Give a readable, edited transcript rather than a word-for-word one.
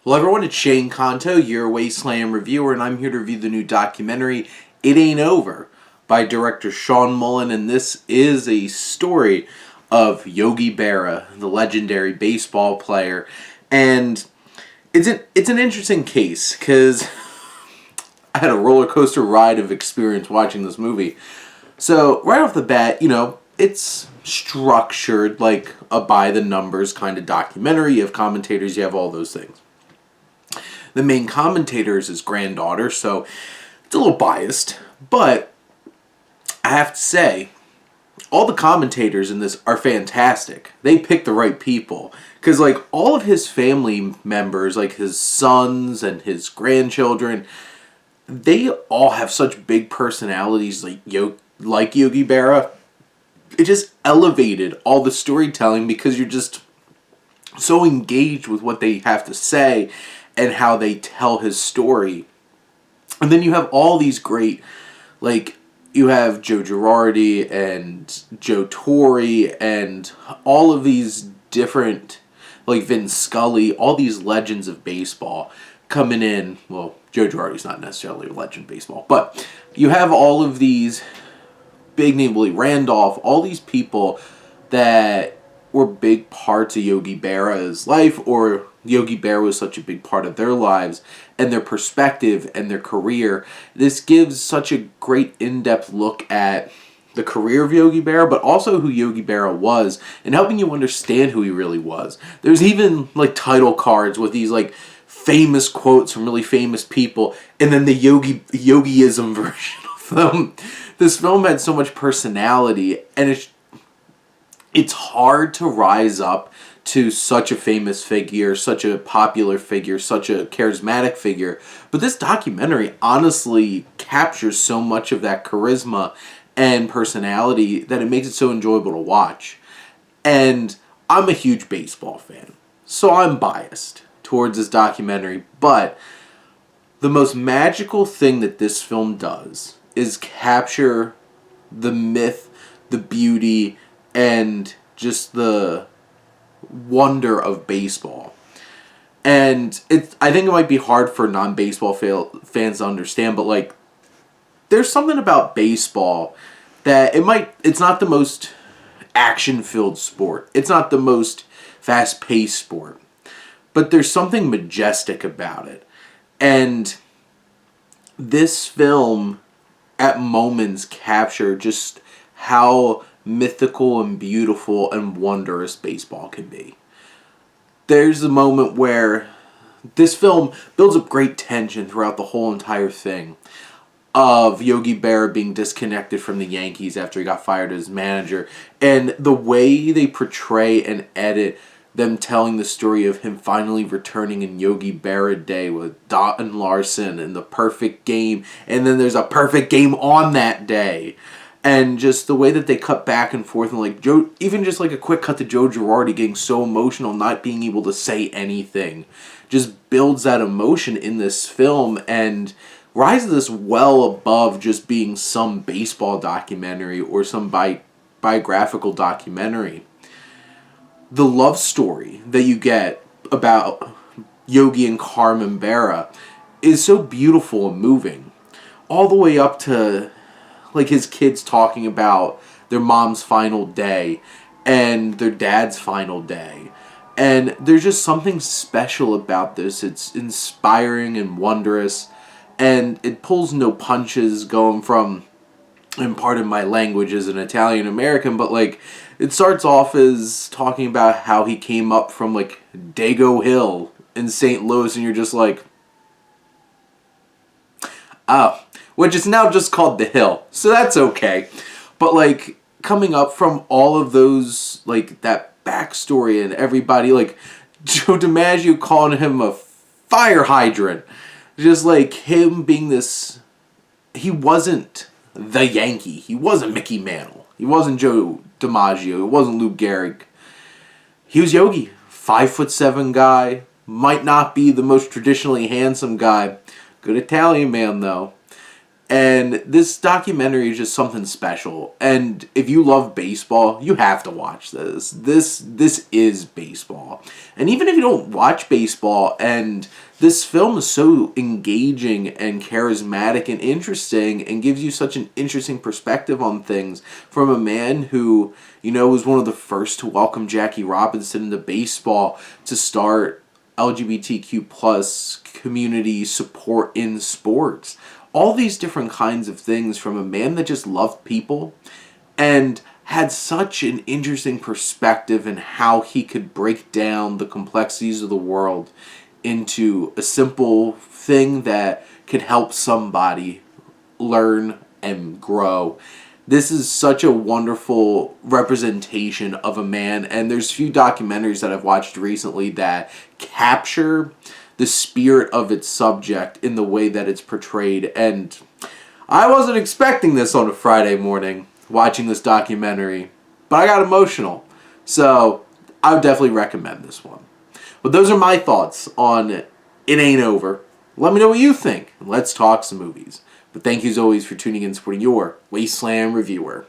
Well, everyone, it's Shane Conto, your Wasteland reviewer, and I'm here to review the new documentary, It Ain't Over, by director Sean Mullen, and this is a story of Yogi Berra, the legendary baseball player, and it's an interesting case, because I had a roller coaster ride of experience watching this movie. So, right off the bat, it's structured like a by-the-numbers kind of documentary. You have commentators, you have all those things. The main commentator is his granddaughter, so it's a little biased. But I have to say, all the commentators in this are fantastic. They pick the right people. Because, all of his family members, his sons and his grandchildren, they all have such big personalities like Yogi Berra. It just elevated all the storytelling because you're just so engaged with what they have to say and how they tell his story. And then you have all these great, you have Joe Girardi and Joe Torre and all of these different, Vin Scully, all these legends of baseball coming in. Well, Joe Girardi's not necessarily a legend of baseball, but you have all of these big name, Willie Randolph, all these people that were big parts of Yogi Berra's life, or Yogi Berra was such a big part of their lives and their perspective and their career. This gives such a great in-depth look at the career of Yogi Berra, but also who Yogi Berra was and helping you understand who he really was. There's even title cards with these famous quotes from really famous people, and then the Yogiism version of them. This film had so much personality, and it's hard to rise up to such a famous figure, such a popular figure, such a charismatic figure. But this documentary honestly captures so much of that charisma and personality that it makes it so enjoyable to watch. And I'm a huge baseball fan, so I'm biased towards this documentary. But the most magical thing that this film does is capture the myth, the beauty, and just the wonder of baseball. And I think it might be hard for non-baseball fans to understand, but there's something about baseball that it's not the most action-filled sport. It's not the most fast-paced sport. But there's something majestic about it. And this film at moments capture just how mythical and beautiful and wondrous baseball can be. There's a moment where this film builds up great tension throughout the whole entire thing of Yogi Berra being disconnected from the Yankees after he got fired as manager, and the way they portray and edit them telling the story of him finally returning in Yogi Berra Day with Don Larson and the perfect game, and then there's a perfect game on that day. And just the way that they cut back and forth, and Joe, even just a quick cut to Joe Girardi getting so emotional, not being able to say anything, just builds that emotion in this film and rises this well above just being some baseball documentary or some biographical documentary. The love story that you get about Yogi and Carmen Berra is so beautiful and moving. All the way up to his kids talking about their mom's final day and their dad's final day. And there's just something special about this. It's inspiring and wondrous, and it pulls no punches, going from, and pardon my language as an Italian American, but it starts off as talking about how he came up from Dago Hill in St. Louis, and you're just which is now just called The Hill, so that's okay. But coming up from all of those, that backstory and everybody, Joe DiMaggio calling him a fire hydrant, just him being this, he wasn't the Yankee, he wasn't Mickey Mantle, he wasn't Joe DiMaggio, it wasn't Lou Gehrig, he was Yogi, 5'7" guy, might not be the most traditionally handsome guy, good Italian man though. And this documentary is just something special. And if you love baseball, you have to watch this. This is baseball. And even if you don't watch baseball, and this film is so engaging and charismatic and interesting and gives you such an interesting perspective on things from a man who, was one of the first to welcome Jackie Robinson into baseball, to start LGBTQ plus community support in sports. All these different kinds of things from a man that just loved people and had such an interesting perspective in how he could break down the complexities of the world into a simple thing that could help somebody learn and grow. This is such a wonderful representation of a man, and there's few documentaries that I've watched recently that capture the spirit of its subject in the way that it's portrayed. And I wasn't expecting this on a Friday morning, watching this documentary, but I got emotional. So I would definitely recommend this one. But those are my thoughts on It Ain't Over. Let me know what you think. Let's talk some movies. But thank you as always for tuning in and supporting your Wasteland reviewer.